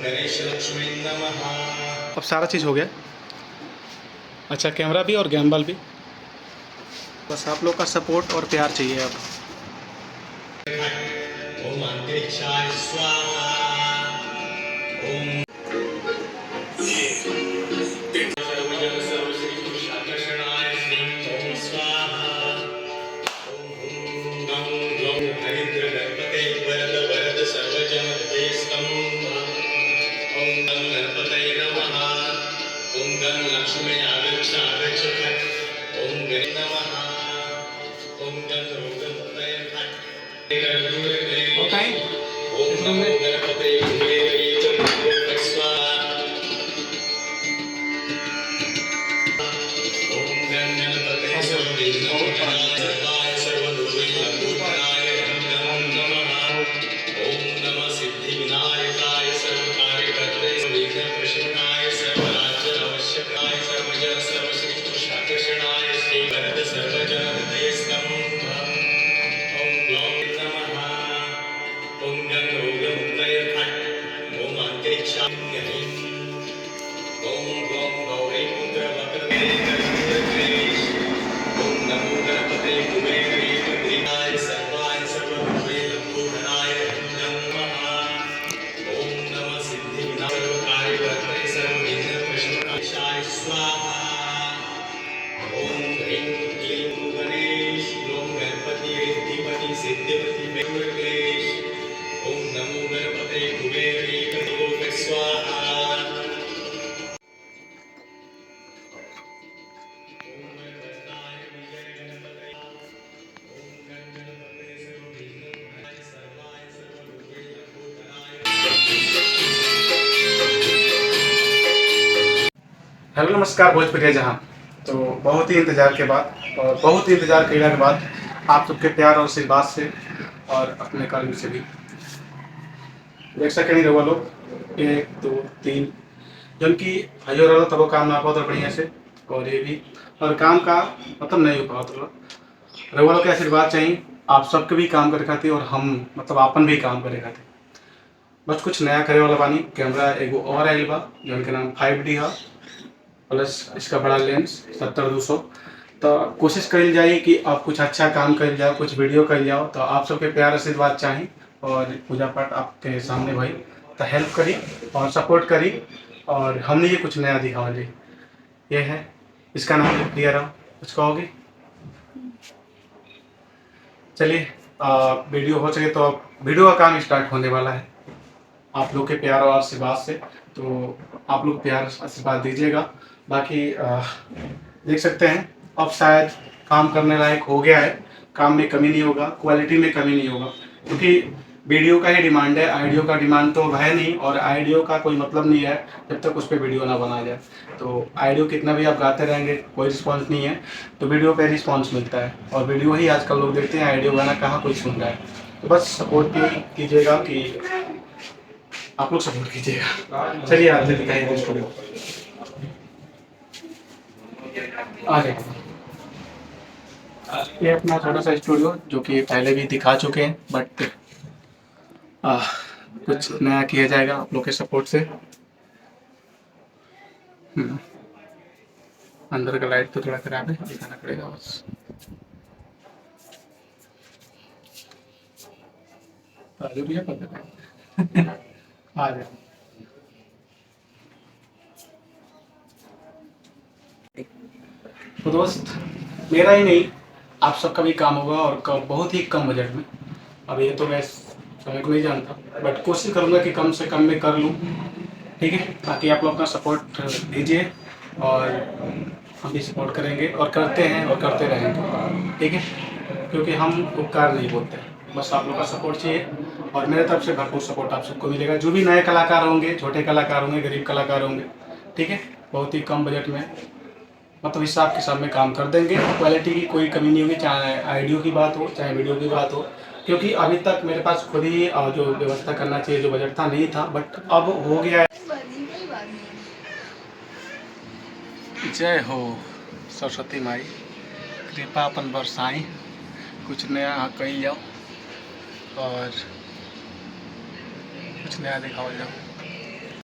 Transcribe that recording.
गणेश लक्ष्मी नमः। अब सारा चीज़ हो गया। अच्छा, कैमरा भी और गैम्बल भी। बस आप लोग का सपोर्ट और प्यार चाहिए अब। ओम अंतरिक्षाय स्वाहा। ओम सर्वजन सर्वश्री शाकर्षणाय श्रीं ओम स्वाहा। ओम गं गं हरिद्र गणपते वरद वरद सर्वजन हृदयस्थं। ओम गं गणपतये नमः। ओम गं लक्ष्मी आगच्छ आगच्छ फट्। ओम गणेश नमः। ओम गं रोगमुक्तये फट्। Okay. ओम नमो गणपतये कुबेरये स्वाहा। ओम गं गणपतये सर्वविघ्नोपशान्तये सर्वाय सर्वदुर्गैर्लघुपराय नमः। ओम नमः सिद्धिविनायकाय सर्वकार्यकर्त्रे सर्वविघ्नप्रशमनाय सर्वराज्यावश्यकाय सर्वजन सर्वश्रीपुरुषाकर्षणाय श्रीवरद सर्वजन हृदयस्थं। ओम ग्लौं नमः। ओम गं रोगमुक्तये फट्। ओम अंतरिक्षाय ह्रीं। ओम ग्लौं गौरी पुत्र वक्रते गरुडक्लेश। ओम नमो गणपतये कुबेरये गृहाय सर्वाय सर्वभूते लंबोदराय नमः। ओम नमः सिद्धिविनायकाय सर्वकार्यकर्त्रे सर्वविघ्नप्रशमनाय स्वाहा। ओम ह्रीं क्लीं गणेश ग्लौं गणपति रिद्धिपति सिद्धिपति गरुडक्लेश। ओम नमो गणपतये कुबेरये गणपतये स्वाहा। हेलो नमस्कार भोजपुरिया जहां। तो बहुत ही इंतज़ार के बाद और बहुत ही इंतज़ार करने के बाद आप सबके प्यार और आशीर्वाद से और अपने कर्म से भी देख सके नहीं रहो लोग 1 2 3 जन की हजो रहा तब काम ना पाओ तो बढ़िया से और ये भी और काम का मतलब नहीं हो पाओ तो रवा लोग के आशीर्वाद चाहिए आप सबके भी काम करे खातिर और हम मतलब आपन भी काम करे खातिर बस कुछ नया करे वाला बानी। कैमरा एगो और आयल बा जौन के नाम 5D है प्लस इसका बड़ा लेंस 70-200। तो कोशिश करी जाए कि आप कुछ अच्छा काम कर जाओ कुछ वीडियो कर जाओ तो आप सबके प्यार आशीर्वाद चाहिए और पूजा पाठ आपके सामने भाई तो हेल्प करी और सपोर्ट करी और हमने ये कुछ नया दिखावा जी ये है इसका नाम क्लियर है कुछ कहोगे। चलिए वीडियो हो सके तो वीडियो का काम स्टार्ट होने वाला है आप लोग के प्यार और आशीर्वाद से। तो आप लोग प्यार आशीर्वाद दीजिएगा। बाकी देख सकते हैं अब शायद काम करने लायक हो गया है। काम में कमी नहीं होगा क्वालिटी में कमी नहीं होगा क्योंकि वीडियो का ही डिमांड है आइडियो का डिमांड तो है नहीं और आइडियो का कोई मतलब नहीं है जब तक उस पर वीडियो ना बनाया जाए। तो आइडियो कितना भी आप गाते रहेंगे कोई रिस्पॉन्स नहीं है तो वीडियो पे रिस्पॉन्स मिलता है और वीडियो ही आजकल लोग देखते हैं आइडियो गाना कहाँ कोई सुन रहा है। तो बस सपोर्ट कीजिएगा कि आप लोग सपोर्ट कीजिएगा। चलिए आते दिखाइए स्टूडियो आ जाए। ये अपना छोटा सा स्टूडियो जो कि पहले भी दिखा चुके हैं बट कुछ नया किया जाएगा आप लोग के सपोर्ट से। अंदर का लाइट तो थोड़ा खराब है दिखाना पड़ेगा बस। आ जाए तो दोस्त मेरा ही नहीं आप सबका भी काम होगा और बहुत ही कम बजट में। अब ये तो मैं समय को नहीं जानता बट कोशिश करूँगा कि कम से कम में कर लूँ ठीक है ताकि आप लोग अपना सपोर्ट दीजिए और हम भी सपोर्ट करेंगे और करते हैं और करते रहेंगे ठीक है क्योंकि हम उपकार नहीं बोलते बस आप लोग का सपोर्ट चाहिए और मेरे तरफ से भरपूर सपोर्ट आप सबको मिलेगा। जो भी नए कलाकार होंगे छोटे कलाकार होंगे गरीब कलाकार होंगे ठीक है बहुत ही कम बजट में मतलब हिसाब के साथ में काम कर देंगे। क्वालिटी की कोई कमी नहीं होगी चाहे आइडियो की बात हो चाहे वीडियो की बात हो क्योंकि अभी तक मेरे पास खुद ही जो व्यवस्था करना चाहिए जो बजट था नहीं था बट अब हो गया है। जय हो सरस्वती माई कृपा अपन बरसाई कुछ नया कही जाओ और कुछ नया दिखाओ जाओ।